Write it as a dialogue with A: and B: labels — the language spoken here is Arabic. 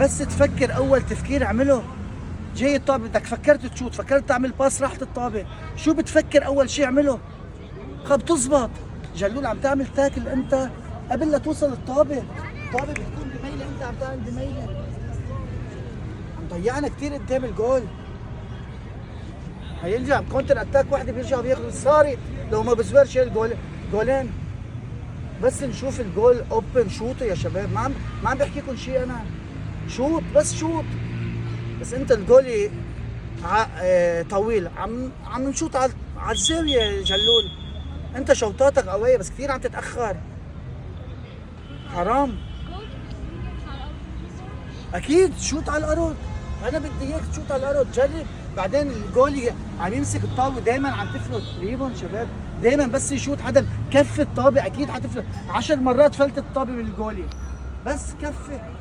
A: بس تفكر اول تفكير اعمله. جاي الطابه بدك فكرت تشوت، فكرت تعمل باس، راحت الطابه، شو بتفكر اول شيء اعمله؟ بتزبط. جلول عم تعمل تاكل انت قبل لا توصل الطابه، الطابه بتكون بميله، انت عم تعمل بميله، عم ضيعنا كثير قدام الجول. هيرجع كونتر اتاك واحده بيرجع بياخذ صارت، لو ما بزورش الجول جولين. بس نشوف الجول اوبن شوطوا يا شباب، ما عم بحكي لكم شيء انا، شوط بس شوط. بس انت الجولي طويل، عم نشوط على الزاويه يا جلول، انت شوطاتك قويه بس كثير عم تتاخر، حرام. اكيد شوط على الارض، انا بدي اياك تشوط على الارض، جرب. بعدين الجولي عم يمسك الطابه، دائما عم تفلت ريبون شباب، دائما بس يشوط حدا كف الطابه اكيد حتفلت. 10 مرات فلتت الطابه من الجولي، بس كفه.